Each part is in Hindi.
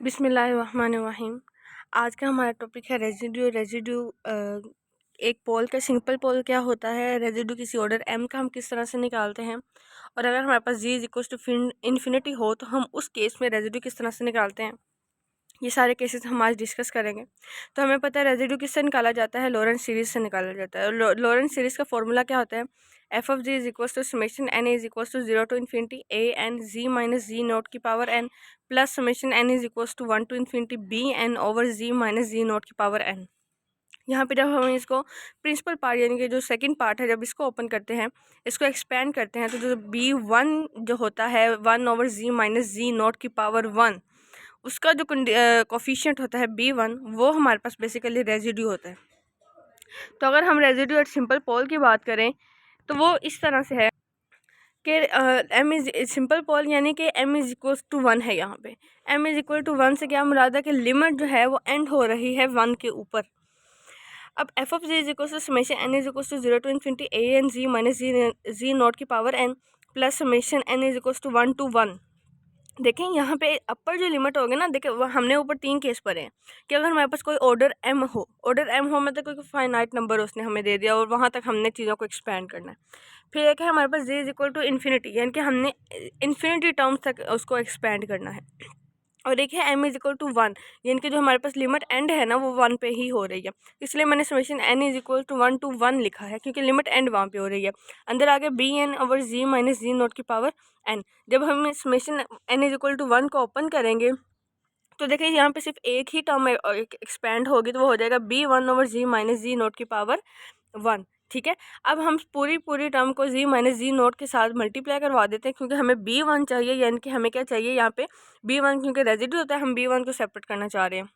बिस्मिल्लाहिर्रहमानिर्रहीम। आज का हमारा टॉपिक है रेजिड्यू। एक पोल का सिंपल पोल क्या होता है, रेजिड्यू किसी ऑर्डर m का हम किस तरह से निकालते हैं, और अगर हमारे पास g is equal to infinity हो तो हम उस केस में रेजिड्यू किस तरह से निकालते हैं। ये सारे केसेस हम आज डिस्कस करेंगे। तो हमें पता है रेजिड्यू किससे निकाला जाता है, लॉरेंट सीरीज से निकाला जाता है। लॉरेंट सीरीज का फॉर्मूला क्या होता है, F of ji is equal to summation N is equal to zero to infinity A N Z minus ji naught की power N plus summation N is equal to one to infinity B N over ji minus ji naught की पावर एन। यहाँ पे जब हम इसको प्रिंसिपल पार्ट यानी कि जो सेकंड पार्ट है, जब इसको ओपन करते हैं, इसको एक्सपेंड करते हैं, तो जो बी वन जो होता है वन ओवर जी माइनस जी नोट की पावर वन, उसका जो कोफिशिएंट होता है b1, वो हमारे पास बेसिकली रेजिड्यू होता है। तो अगर हम रेजिड्यू एट सिंपल पोल की बात करें तो वो इस तरह से है कि m इज सिंपल पोल यानी कि m is equal to one है। यहाँ पे m is equal to one से क्या मुराद है कि लिमिट जो है वो एंड हो रही है वन के ऊपर। अब F of ji is equal to summation N is equal to zero to infinity A N Z minus Z naught की power N plus summation N is equal to one. देखें यहाँ पे अपर जो लिमिट होगी ना, देखें वह हमने ऊपर तीन केस पढ़े हैं कि अगर हमारे पास कोई ऑर्डर एम हो मतलब कोई फाइनाइट नंबर उसने हमें दे दिया और वहाँ तक हमने चीज़ों को एक्सपेंड करना है। फिर एक है हमारे पास जी इज इक्वल टू इन्फिनिटी यानी कि हमने इन्फिनिटी टर्म्स तक उसको एक्सपेंड करना है। और एक है M is equal to one यानी कि जो हमारे पास लिमिट एंड है ना वो वन पे ही हो रही है, इसलिए मैंने summation N is equal to one लिखा है क्योंकि लिमिट एंड वहाँ पे हो रही है। अंदर आगे बी एन ओवर जी माइनस जी नोट की पावर एन। जब हम summation N is equal to one को ओपन करेंगे तो देखिए यहाँ पे सिर्फ एक ही टर्म एक्सपेंड होगी, तो वो हो जाएगा बी वन ओवर जी माइनस जी नोट की पावर वन। ठीक है, अब हम पूरी टर्म को जी माइनस जी नोट के साथ मल्टीप्लाई करवा देते हैं क्योंकि हमें बी वन चाहिए, यानी कि हमें क्या चाहिए यहाँ पे बी वन, क्योंकि रेजिड्यू होता है, हम बी वन को सेपरेट करना चाह रहे हैं।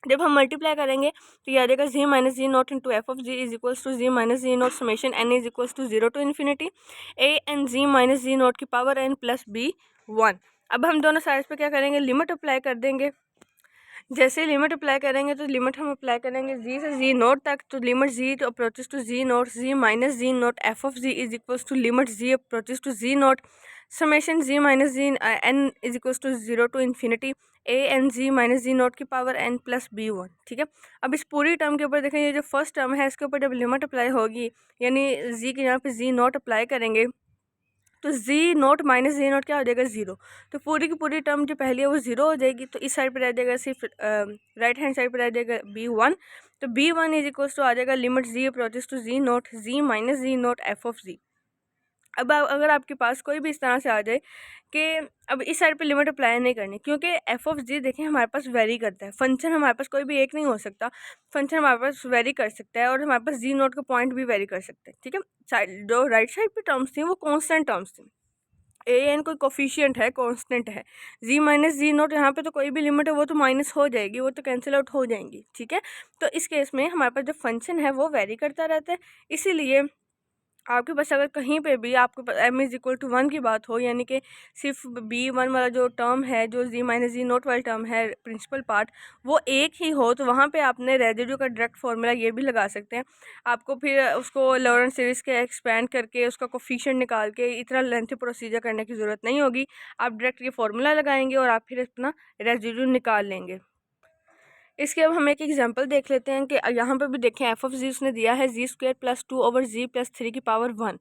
जब हम मल्टीप्लाई करेंगे तो ये आ जाएगा Z minus ji naught into F of ji is equals to Z minus ji naught summation N is equals to zero to infinity A N Z minus ji naught की power N plus B one. अब हम दोनों साइड्स पे क्या करेंगे, लिमिट अप्लाई कर देंगे। जैसे लिमिट अप्लाई करेंगे तो लिमिट हम अप्लाई करेंगे जी से जी नोट तक, तो limit ji approaches to ji naught Z minus ji naught F of ji is equals to limit ji approaches to ji naught summation Z minus Z N is equals to zero to infinity A N Z minus ji naught की power N plus B one. ठीक है, अब इस पूरी टर्म के ऊपर देखें, ये जो फर्स्ट टर्म है इसके ऊपर जब लिमिट अप्लाई होगी यानी जी के यहाँ पे जी नोट अप्लाई करेंगे तो जी नोट माइनस जी नोट क्या हो जाएगा, ज़ीरो। तो पूरी की पूरी टर्म जो पहली है वो ज़ीरो हो जाएगी, तो इस साइड पे रह जाएगा सिर्फ राइट हैंड साइड पे रह जाएगा बी वन। तो B one is equals to आ जाएगा limit ji approaches to ji naught Z minus ji naught F of Z. अब अगर आपके पास कोई भी इस तरह से आ जाए कि अब इस साइड पे लिमिट अप्लाई नहीं करनी, क्योंकि एफ ऑफ जी देखें हमारे पास वेरी करता है, फंक्शन हमारे पास कोई भी एक नहीं हो सकता, फंक्शन हमारे पास वेरी कर सकता है और हमारे पास जी नोट का पॉइंट भी वेरी कर सकते हैं। ठीक है, साइड जो राइट साइड पे टर्म्स थी वो कॉन्स्टेंट टर्म्स थी, ए एन कोई कोफिशिएंट है, कांस्टेंट है। जी माइनस जी नोट यहाँ पे तो कोई भी लिमिट है वो तो माइनस हो जाएगी, वो तो कैंसिल आउट हो जाएंगी। ठीक है, तो इस केस में हमारे पास जो फंक्शन है वो वेरी करता रहता है, इसीलिए आपके पास अगर कहीं पे भी आपको M is equal to one की बात हो, यानी कि सिर्फ बी वन वाला जो टर्म है, जो जी माइनस जी नोट वाला टर्म है प्रिंसिपल पार्ट, वो एक ही हो, तो वहाँ पे आपने रेजिड्यू का डायरेक्ट फार्मूला ये भी लगा सकते हैं। आपको फिर उसको लॉरेंट सीरीज के एक्सपेंड करके उसका कोफिशिएंट निकाल के इतना लेंथी प्रोसीजर करने की ज़रूरत नहीं होगी। आप डायरेक्ट ये फार्मूला लगाएंगे और आप फिर अपना रेजिड्यू निकाल लेंगे। इसके अब हम एक एग्जांपल देख लेते हैं कि यहाँ पर भी देखें एफ ऑफ जी उसने दिया है जी square plus two over G plus three की पावर वन।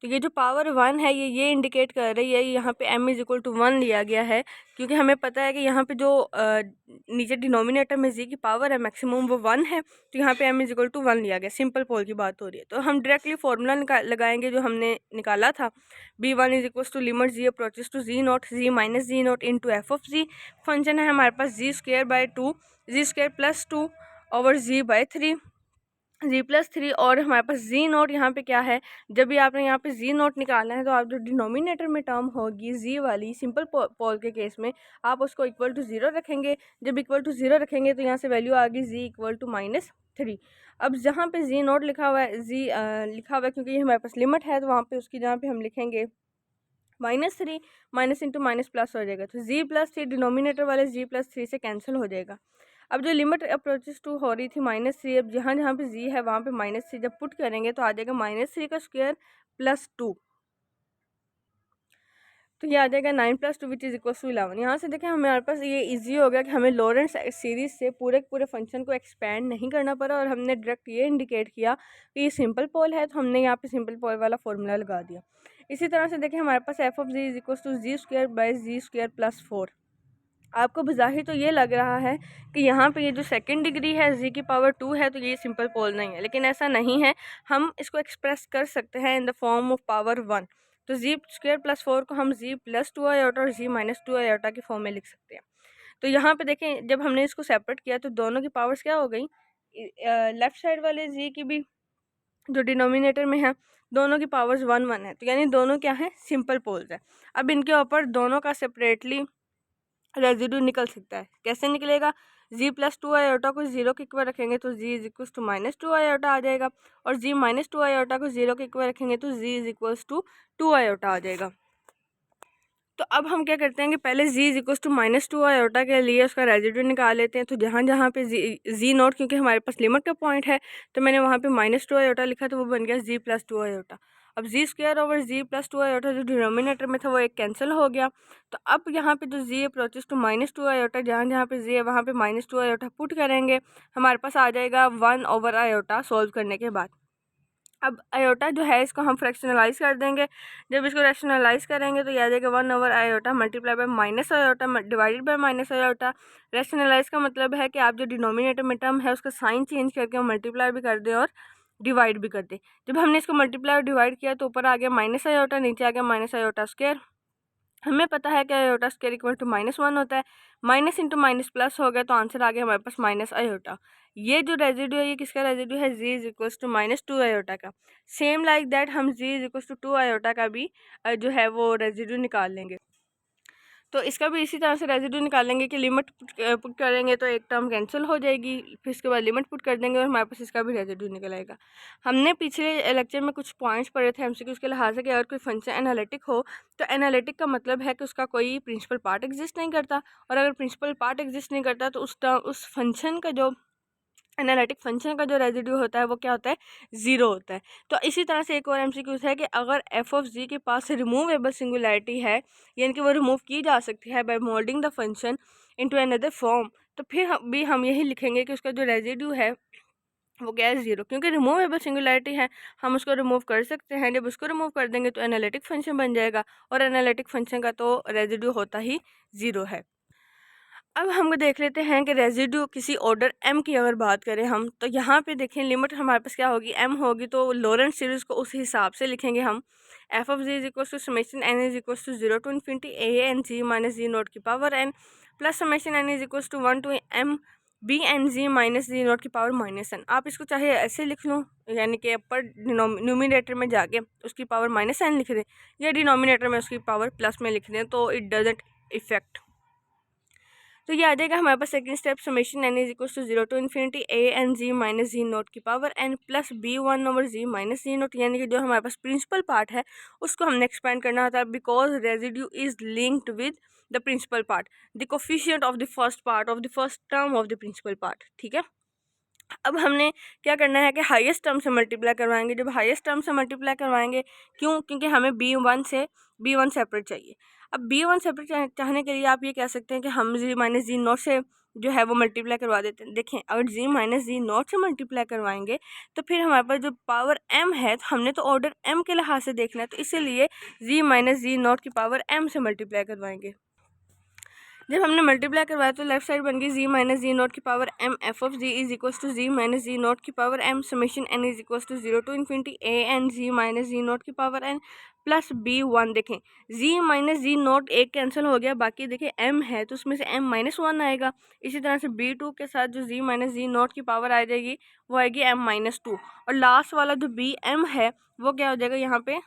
तो ये जो पावर वन है ये इंडिकेट कर रही है यहाँ पे M is equal to one लिया गया है, क्योंकि हमें पता है कि यहाँ पे जो नीचे डिनोमिनेटर में जी की पावर है मैक्सिमम वो वन है, तो यहाँ पे M is equal to one लिया गया। सिंपल पोल की बात हो रही है, तो हम डायरेक्टली फार्मूला लगाएंगे जो हमने निकाला था, B one is equal to limit ji approaches to ji naught Z minus ji naught into F of Z. Function है हमारे पास Z square by two ji square plus two over Z by three, Z plus three, और हमारे पास जी नोट यहाँ पे क्या है, जब भी आपने यहाँ पे जी नोट निकालना है तो आप जो डिनोमिनेटर में टर्म होगी जी वाली सिंपल पोल के केस में आप उसको इक्वल टू ज़ीरो रखेंगे। जब इक्वल टू ज़ीरो रखेंगे तो यहाँ से वैल्यू आ गई जी इक्वल टू माइनस थ्री। अब जहाँ पे जी नोट लिखा हुआ है, जी लिखा हुआ है क्योंकि ये हमारे पास लिमिट है, तो वहाँ पे उसकी जहाँ पे हम लिखेंगे minus three, minus into minus plus हो जाएगा, तो जी प्लस थ्री डिनोमिनेटर वाले जी प्लस थ्री से कैंसिल हो जाएगा। अब जो लिमिट अप्रोचेस टू हो रही थी माइनस थ्री, अब जहाँ जहाँ पे जी है वहाँ पे माइनस थ्री जब पुट करेंगे तो आ जाएगा माइनस थ्री का स्क्वायर प्लस टू। तो ये आ जाएगा 9 + 2 विच इज़ इक्वल टू 11। यहाँ से देखें हमारे पास ये इजी हो गया कि हमें लॉरेंट्ज सीरीज़ से पूरे पूरे फंक्शन को एक्सपेंड नहीं करना पड़ा और हमने डायरेक्ट ये इंडिकेट किया कि ये सिंपल पोल है, तो हमने यहाँ पे सिंपल पोल वाला फॉर्मूला लगा दिया। इसी तरह से देखें हमारे पास f of z is equal to z² + 4। आपको बज़ाहिर तो ये लग रहा है कि यहाँ पे ये जो सेकंड डिग्री है z की पावर 2 है, तो ये सिंपल पोल नहीं है, लेकिन ऐसा नहीं है। हम इसको एक्सप्रेस कर सकते हैं in the form of power 1। तो z² + 4 को हम z + 2 आयोटा और z - 2 आयोटा की फॉर्म में लिख सकते हैं। तो यहाँ पे देखें जब हमने इसको सेपरेट किया तो दोनों की पावर्स क्या हो गई, लेफ़्ट साइड वाले z की भी जो डिनोमिनेटर में है दोनों की पावर्स 1 है, तो यानी दोनों क्या है, सिंपल पोल्स है। अब इनके ऊपर दोनों का सेपरेटली रेजिड्यू निकल सकता है। कैसे निकलेगा, z + 2 आयोटा को 0 के इक्वल रखेंगे तो z is equal to -2 iota आ जाएगा, और z - 2 आयोटा को 0 के इक्वल रखेंगे तो z is equal to 2 iota आ जाएगा। तो अब हम क्या करते हैं कि पहले z is equal to -2 iota के लिए उसका रेजिड्यू निकाल लेते हैं। तो जहाँ जहाँ पे z नॉट, क्योंकि हमारे पास लिमिट का पॉइंट है, तो मैंने वहाँ पे -2 आयोटा लिखा, तो वो बन गया z + 2 आयोटा। अब z² ओवर z + 2 आयोटा जो डिनोमिनेटर में था वो एक कैंसिल हो गया। तो अब यहाँ पे जो z अप्रोचेस टू -2 आयोटा, जहाँ जहाँ पे z है वहाँ पे -2 आयोटा पुट करेंगे, हमारे पास आ जाएगा 1 ओवर आयोटा सॉल्व करने के बाद। अब आयोटा जो है इसको हम फ्रैक्शनलाइज कर देंगे। जब इसको रैशनलाइज करेंगे तो ये आ जाएगा 1 over iota multiply by minus iota divided by minus iota. Rationalise का मतलब है कि आप जो डिनोमिनेटर में टर्म है उसका साइन चेंज करके मल्टीप्लाई भी कर दें और डिवाइड भी कर दें। जब हमने इसको मल्टीप्लाई और डिवाइड किया तो ऊपर आ गया माइनस आयोटा, नीचे आ गया माइनस आयोटा स्क्वायर। हमें पता है कि आयोटा स्क्वायर इक्वल टू -1 होता है, माइनस इंटू माइनस प्लस हो गया, तो आंसर आ गया हमारे पास माइनस आयोटा। ये जो रेजिड्यू है ये किसका रेजिड्यू है, z is equal to -2 iota का। सेम लाइक दैट हम z is equal to 2 iota का भी जो है वो रेजिड्यू निकाल लेंगे। तो इसका भी इसी तरह से रेजिड्यू निकालेंगे कि लिमिट पुट करेंगे तो एक टर्म कैंसिल हो जाएगी, फिर इसके बाद लिमिट पुट कर देंगे और हमारे पास इसका भी रेजिड्यू निकल आएगा। हमने पिछले लेक्चर में कुछ पॉइंट्स पढ़े थे एमसीक्यूज़ के लिहाज से कि अगर कोई फंक्शन एनालिटिक हो तो एनालिटिक का मतलब है कि उसका कोई प्रिंसिपल पार्ट एग्जिस्ट नहीं करता, और अगर प्रिंसिपल पार्ट एग्जिस्ट नहीं करता तो उस फंक्शन का जो एनालिटिक फंक्शन का जो रेजिड्यू होता है वो क्या होता है, ज़ीरो होता है। तो इसी तरह से एक और एमसीक्यूज़ है कि अगर एफ ऑफ जी के पास रिमूवेबल सिंगुलैरिटी है, यानी कि वो रिमूव की जा सकती है by moulding the function into another form, तो फिर हम यही लिखेंगे कि उसका जो रेजिड्यू है वो क्या है, ज़ीरो। क्योंकि रिमूवेबल सिंगुलैरिटी है, हम उसको रिमूव कर सकते हैं। जब उसको रिमूव कर देंगे तो एनालिटिक फंक्शन बन जाएगा, और एनालिटिक फंक्शन का तो रेजिड्यू होता ही ज़ीरो है। अब हम देख लेते हैं कि रेजिड्यू किसी ऑर्डर m की अगर बात करें हम, तो यहाँ पे देखें लिमिट हमारे पास क्या होगी, m होगी, तो लॉरेंट सीरीज़ को उस हिसाब से लिखेंगे हम। f of z is equal to summation n is equal to 0 to infinity a n g minus ji naught की power n plus summation n is equal to 1 to m b n g minus ji naught की पावर -n। आप इसको चाहे ऐसे लिख लो, यानी कि अपर न्यूमिनेटर में जाके उसकी पावर -n लिख दें, या डिनोमिनेटर में उसकी पावर प्लस में लिख दें, तो इट डजेंट इफेक्ट। तो ये आ जाएगा हमारे पास second step, summation n is equal to 0 to infinity a n g minus ji naught की power n plus b1 over जी माइनस जी नोट, यानी कि जो हमारे पास प्रिंसिपल पार्ट है उसको हमने एक्सपेंड करना होता है, because residue is linked with the principal part, the coefficient of the first part of the first term of the principal part. ठीक है, अब हमने क्या करना है कि हाईएस्ट टर्म से मल्टीप्लाई करवाएंगे। जब हाईएस्ट टर्म से मल्टीप्लाई करवाएंगे, क्यों, क्योंकि हमें b1 सेपरेट चाहिए। अब b1 सेपरेट चाहने के लिए आप ये कह सकते हैं कि हम z माइनस जी नॉट से जो है वो मल्टीप्लाई करवा देते हैं। देखें, अगर z माइनस जी नॉट से मल्टीप्लाई करवाएंगे तो फिर हमारे पास जो पावर m है, तो हमने तो ऑर्डर m के लिहाज से देखना है, तो इसीलिए z माइनस जी नॉट की पावर m से मल्टीप्लाई करवाएंगे। जब हमने मल्टीप्लाई करवाया तो लेफ्ट साइड बन गई z माइनस जी नॉट की power m F of ji is equal to z minus Z naught की power m summation n is equal to 0 to infinity a n g minus Z naught की पावर n प्लस b1। देखें, z माइनस जी नॉट एक कैंसिल हो गया, बाकी देखें m है तो उसमें से m -1 आएगा। इसी तरह से b2 के साथ जो z माइनस जी नॉट की पावर आ जाएगी वो आएगी m-2, और लास्ट वाला जो bm है वो क्या हो जाएगा, यहाँ पे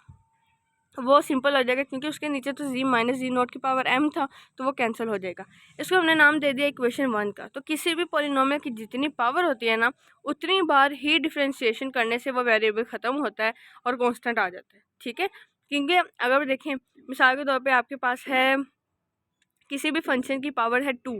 वो सिंपल हो जाएगा, क्योंकि उसके नीचे तो z माइनस जी नॉट की पावर m था, तो वो कैंसिल हो जाएगा। इसको हमने नाम दे दिया इक्वेशन 1 का। तो किसी भी पॉलिनोमियल की जितनी पावर होती है ना, उतनी बार ही डिफ्रेंशिएशन करने से वो वेरिएबल ख़त्म होता है और कांस्टेंट आ जाता है। ठीक है, क्योंकि अगर देखें मिसाल के तौर पे आपके पास है किसी भी फंक्शन की पावर है 2,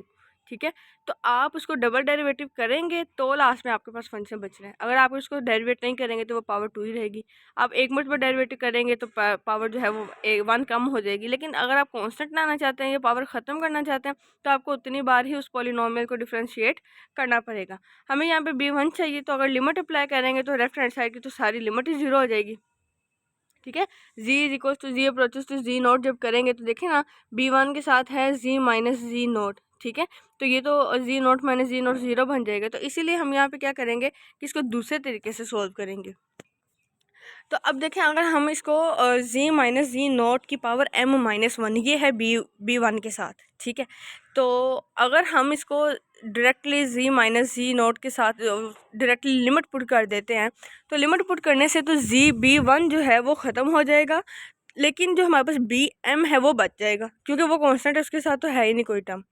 ठीक है। तो आप उसको डबल डेरिवेटिव करेंगे तो लास्ट में आपके पास फंक्शन बच रहा है। अगर आप उसको डेरिवेट नहीं करेंगे तो वो पावर 2 ही रहेगी। आप एक मरतबा डेरिवेटिव करेंगे तो पावर जो है वो 1 कम हो जाएगी। लेकिन अगर आप कांस्टेंट लाना चाहते हैं या पावर ख़त्म करना चाहते हैं तो आपको उतनी बार ही उस पॉलिनोमियल को डिफ्रेंशिएट करना पड़ेगा। हमें यहाँ पे b1 चाहिए, तो अगर लिमिट अप्लाई करेंगे तो लेफ्ट हैंड साइड की तो सारी लिमिट ही 0 हो जाएगी। ठीक है, z is equal to G approaches to ji naught जब करेंगे तो देखिए ना b1 के साथ है z माइनस जी नोट। ठीक है, तो ये तो जी नोट माइनस जी नोट 0 बन जाएगा। तो इसीलिए हम यहाँ पे क्या करेंगे कि इसको दूसरे तरीके से सोल्व करेंगे। तो अब देखें, अगर हम इसको z माइनस जी नोट की पावर m माइनस 1, ये है b1 के साथ। ठीक है, तो अगर हम इसको डायरेक्टली z माइनस जी नोट के साथ डायरेक्टली लिमिट पुट कर देते हैं तो लिमिट पुट करने से तो z b1 जो है वो ख़त्म हो जाएगा, लेकिन जो हमारे पास बी एम है वो बच जाएगा क्योंकि वो कांस्टेंट है, उसके साथ तो है ही नहीं कोई टर्म।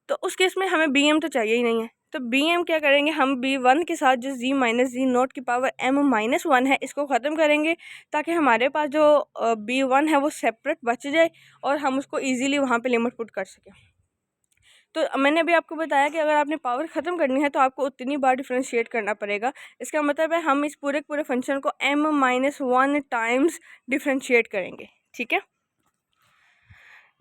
तो उस केस में हमें बी एम तो चाहिए ही नहीं है। तो बी एम क्या करेंगे, हम बी वन के साथ जो जी माइनस जी नोट की पावर एम माइनस 1 है इसको ख़त्म करेंगे ताकि हमारे पास जो बी वन है वो सेपरेट बच जाए और हम उसको ईजीली वहाँ पे लिमिट पुट कर सकें। तो मैंने अभी आपको बताया कि अगर आपने पावर ख़त्म करनी है तो आपको उतनी बार डिफ्रेंशिएट करना पड़ेगा। इसका मतलब है हम इस पूरे फंक्शन को m माइनस 1 टाइम्स डिफ्रेंशिएट करेंगे। ठीक है,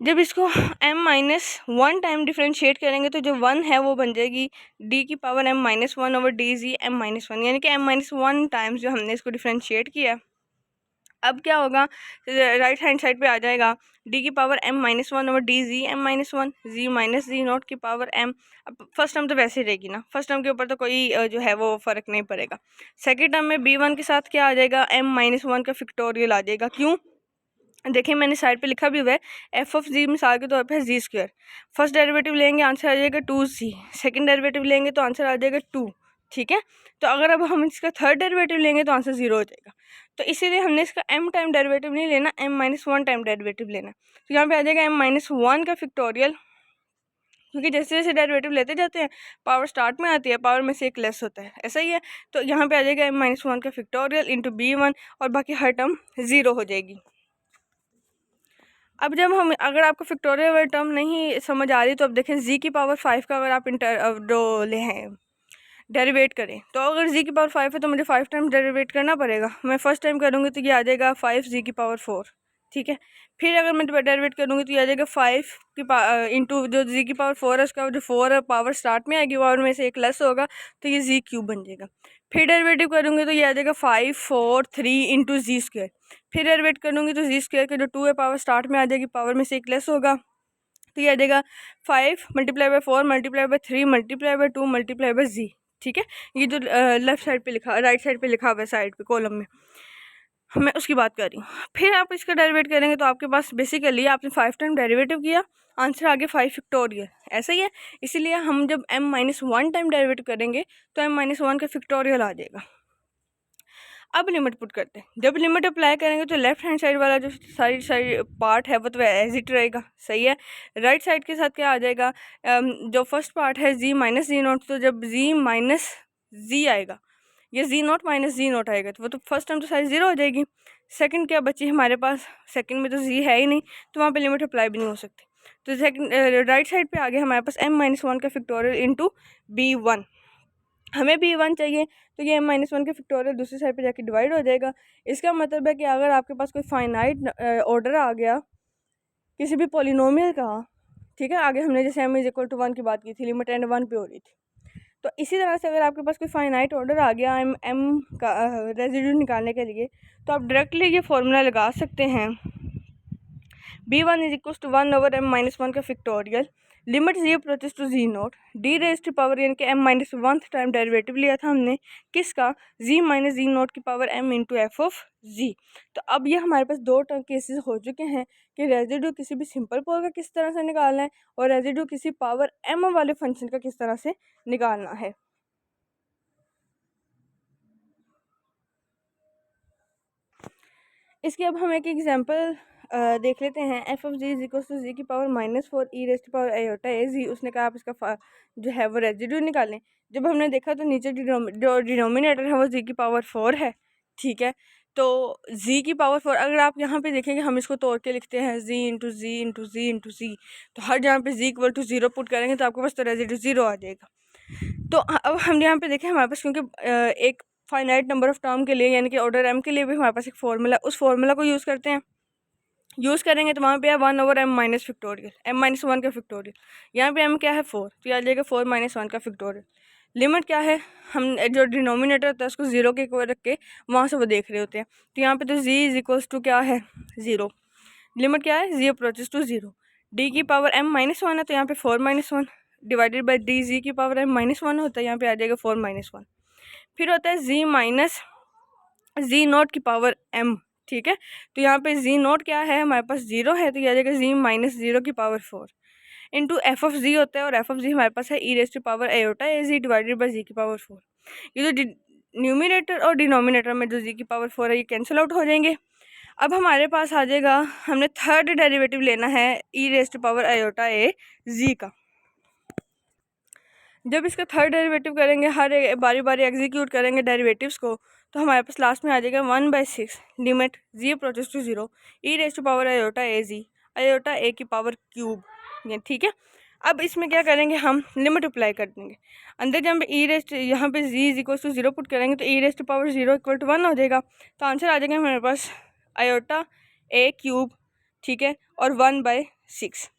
जब इसको m माइनस 1 टाइम डिफ्रेंशिएट करेंगे तो जो 1 है वो बन जाएगी d की power m minus 1 over D G m minus 1, यानी कि m माइनस 1 टाइम्स जो हमने इसको डिफ्रेंशिएट किया। अब क्या होगा, राइट हैंड साइड पे आ जाएगा d की power m minus 1 over D G m minus 1, जी माइनस जी नोट की पावर m। अब फर्स्ट टर्म तो वैसे ही रहेगी ना, फर्स्ट टर्म के ऊपर तो कोई जो है वो फ़र्क नहीं पड़ेगा। सेकेंड टर्म में b1 के साथ क्या आ जाएगा, m माइनस 1 का फिक्टोरियल आ जाएगा। क्यों, देखिए मैंने साइड पे लिखा भी हुआ है एफ ऑफ जी, मिसाल के तौर पे है जी स्क्वायर। फर्स्ट डेरिवेटिव लेंगे आंसर आ जाएगा 2c, सेकंड डेरिवेटिव लेंगे तो आंसर आ जाएगा 2। ठीक है, तो अगर अब हम इसका थर्ड डेरिवेटिव लेंगे तो आंसर 0 हो जाएगा। तो इसीलिए हमने इसका m टाइम डेरिवेटिव नहीं लेना, m माइनस 1 टाइम डेरिवेटिव लेना। तो यहाँ पे आ जाएगा m माइनस 1 का फिक्टोरियल, क्योंकि जैसे जैसे डेरिवेटिव लेते जाते हैं पावर स्टार्ट में आती है, पावर में से एक लेस होता है, ऐसा ही है। तो यहाँ पे आ जाएगा m माइनस 1 का फिक्टोरियल इंटू b1 और बाकी हर टर्म 0 हो जाएगी। अब जब हम, अगर आपको फिक्टोरियल वाली टर्म नहीं समझ आ रही तो अब देखें जी की पावर 5 का अगर आप ले हैं डेरिवेट करें, तो अगर जी की पावर 5 है तो मुझे 5 टाइम डेरिवेट करना पड़ेगा। मैं फर्स्ट टाइम करूँगी तो ये आ जाएगा 5 जी की पावर 4। ठीक है, फिर अगर मैं डेरिवेट करूँगी तो ये आ जाएगा 5 की इंटू जो जी की पावर 4 है उसका जो 4 पावर स्टार्ट में आएगी और में से एक लेस होगा तो ये जी क्यूब बन जाएगा। फिर डेरिवेटिव करूँगी तो ये आ जाएगा 5 4 3 इंटू जी स्क्वायर। फिर डेरिवेट करूँगी तो जी स्क्वायर का जो 2 है पावर स्टार्ट में आ जाएगी, पावर में से एक लेस होगा तो ये आ जाएगा 5 multiply by 4 multiply by 3 multiply by 2 multiply by Z. ठीक है, ये जो लेफ्ट साइड पे लिखा, राइट साइड पे लिखा हुआ है साइड पे कॉलम में, मैं उसकी बात कर रही हूँ। फिर आप इसका डेरिवेट करेंगे तो आपके पास बेसिकली आपने 5 टाइम डेरिवेटिव किया, आंसर आगे 5 फिक्टोरियल, ऐसा ही है। इसीलिए हम जब m माइनस 1 टाइम डेरिवेटिव करेंगे तो m माइनस 1 का फिक्टोरियल आ जाएगा। अब लिमिट पुट करते हैं, जब लिमिट अप्लाई करेंगे तो लेफ्ट हैंड साइड वाला जो साइड पार्ट है वो तो एज इट रहेगा, सही है। राइट साइड के साथ क्या आ जाएगा, जो फर्स्ट पार्ट है जी माइनस जी नोट, तो जब जी माइनस जी आएगा, ये जी नोट माइनस जी नोट आएगा तो वो तो फर्स्ट टर्म तो साइज 0 हो जाएगी। सेकंड क्या बची हमारे पास, सेकंड में तो जी है ही नहीं तो वहाँ पे लिमिट अप्लाई भी नहीं हो सकती। तो सेकंड राइट साइड पे आ गया हमारे पास m माइनस 1 का फिक्टोरियल इंटू b1। हमें b1 चाहिए तो ये m माइनस 1 का फिक्टोरियल दूसरी साइड पे जाके डिवाइड हो जाएगा। इसका मतलब है कि अगर आपके पास कोई फाइनाइट ऑर्डर आ गया किसी भी पॉलिनोमियल का, ठीक है, आगे हमने जैसे m इज इक्वल टू 1 की बात की थी, लिमिट एंड 1 पे हो रही थी, तो इसी तरह से अगर आपके पास कोई फाइनाइट ऑर्डर आ गया m का रेजिड्यू निकालने के लिए तो आप डायरेक्टली ये फॉर्मूला लगा सकते हैं, b1 is equal to 1 over m minus 1 का factorial limit ji approaches to ji naught D raise to power, यानी कि m माइनस 1 टाइम डेरिवेटिव लिया था हमने किसका, जी माइनस जी नोट की power m into F of Z. तो अब ये हमारे पास दो केसेस हो चुके हैं कि रेजिड्यू किसी भी सिंपल पोल का किस तरह से निकालना है और रेजिड्यू किसी पावर m वाले फंक्शन का किस तरह से निकालना है। इसकी अब हम एक एग्जांपल देख लेते हैं। F of ji is equal to Z की पावर माइनस 4 ई रेस्ट की पावर आयोटा ए जी, उसने कहा आप इसका जो है वो रेजिड्यू निकालें। जब हमने देखा तो नीचे जो डिनोमिनेटर है वो जी की पावर 4 है, ठीक है। तो z की पावर 4, अगर आप यहाँ पे देखेंगे हम इसको तोड़ के लिखते हैं z इंटू जी इंटू जी इंटू जी, तो हर जहाँ पे z इक्वल टू 0 पुट करेंगे तो आपके पास तो रेजिड्यू 0 आ जाएगा। तो अब हम यहाँ पे देखें हमारे पास, क्योंकि एक फाइनाइट नंबर ऑफ टर्म के लिए यानी कि ऑर्डर m के लिए भी हमारे पास एक फार्मूला, उस फार्मूला को यूज़ करते हैं। यूज़ करेंगे तो वहाँ पे है 1/m minus factorial, m minus 1 का फिक्टोरियल। यहाँ पे m क्या है 4, तो ये आ जाएगा 4 माइनस 1 का फिक्टोरियल। लिमिट क्या है, हम जो डिनोमिनेटर होता है उसको 0 के इक्वल रख के वहाँ से वो देख रहे होते हैं। तो यहाँ पे तो z इज इक्वल्स टू क्या है 0, लिमिट क्या है z अप्रोचेस टू 0। d की पावर m माइनस 1 है तो यहाँ पे 4 minus 1 divided by d, z की पावर m माइनस 1 होता है, यहाँ पे आ जाएगा 4 माइनस 1। फिर होता है z माइनस z नॉट की पावर m, ठीक है। तो यहाँ पे z नॉट क्या है हमारे पास 0 है, तो ये आ जाएगा z माइनस 0 की power 4 into F of Z होता है, और एफ ऑफ जी हमारे पास है E raised power iota A Z divided by Z की पावर 4। ये जो न्यूमिनेटर और डिनोमिनेटर में जो जी की पावर 4 है ये कैंसिल आउट हो जाएंगे। अब हमारे पास आ जाएगा, हमने थर्ड डेरिवेटिव लेना है E raised power iota A जी का। जब इसका थर्ड डेरिवेटिव करेंगे, हर बारी बारी एग्जीक्यूट करेंगे डेरिवेटिव्स को, तो हमारे पास लास्ट में आ जाएगा 1/6 limit ji approaches to 0 E raised power iota A Z iota A की पावर क्यूब, ये ठीक है। अब इसमें क्या करेंगे, हम लिमिट अप्लाई कर देंगे। अंदर जब हम ई रेस्ट यहाँ पे जी इज इक्वल टू 0 पुट करेंगे तो ई रेस्ट पावर 0 इक्वल टू 1 हो जाएगा। तो आंसर आ जाएगा हमारे पास आयोटा ए क्यूब, ठीक है, और 1/6।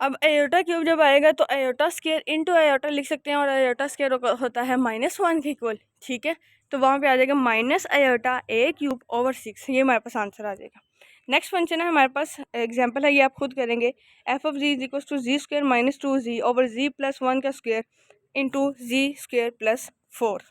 अब आयोटा क्यूब जब आएगा तो आयोटा स्केयर इंटू आयोटा लिख सकते हैं, और आयोटा स्केयर होता है -1 के इक्वल, ठीक है। तो वहाँ पे आ जाएगा माइनस आयोटा ए क्यूब ओवर 6, ये हमारे पास आंसर आ जाएगा। नेक्स्ट फंक्शन है हमारे पास, एग्जांपल है ये आप खुद करेंगे। F of ji is equal to ji square minus 2z over G plus 1 का square into G square plus 4।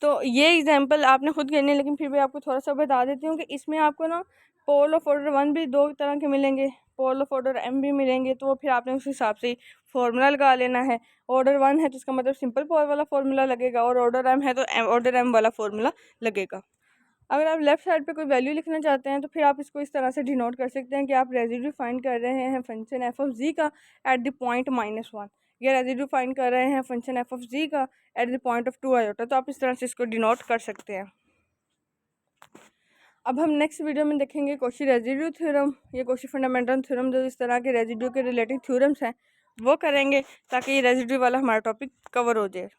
तो ये एग्जांपल आपने खुद करनी है, लेकिन फिर भी आपको थोड़ा सा बता देती हूँ कि इसमें आपको ना पोल ऑफ ऑर्डर 1 भी 2 तरह के मिलेंगे, पोल ऑफ ऑर्डर m भी मिलेंगे, तो फिर आपने उस हिसाब से फार्मूला लगा लेना है। ऑर्डर 1 है तो इसका मतलब सिंपल पोल वाला फार्मूला लगेगा, और ऑर्डर m है तो ऑर्डर m वाला फार्मूला लगेगा। अगर आप लेफ्ट साइड पे कोई वैल्यू लिखना चाहते हैं तो फिर आप इसको इस तरह से डिनोट कर सकते हैं कि आप रेजिड्यू फाइंड कर रहे हैं फंक्शन एफ ऑफ जी का एट द पॉइंट -1, या रेजिड्यू फाइंड कर रहे हैं फंक्शन एफ ऑफ जी का at the point of 2 iota, तो आप इस तरह से इसको डिनोट कर सकते हैं। अब हम नेक्स्ट वीडियो में देखेंगे कॉची रेजिड्यू थ्योरम या कॉची फंडामेंटल थ्योरम, जो इस तरह के रेजिड्यू के रिलेटेड थ्योरम्स हैं वो करेंगे, ताकि ये रेजिड्यू वाला हमारा टॉपिक कवर हो जाए।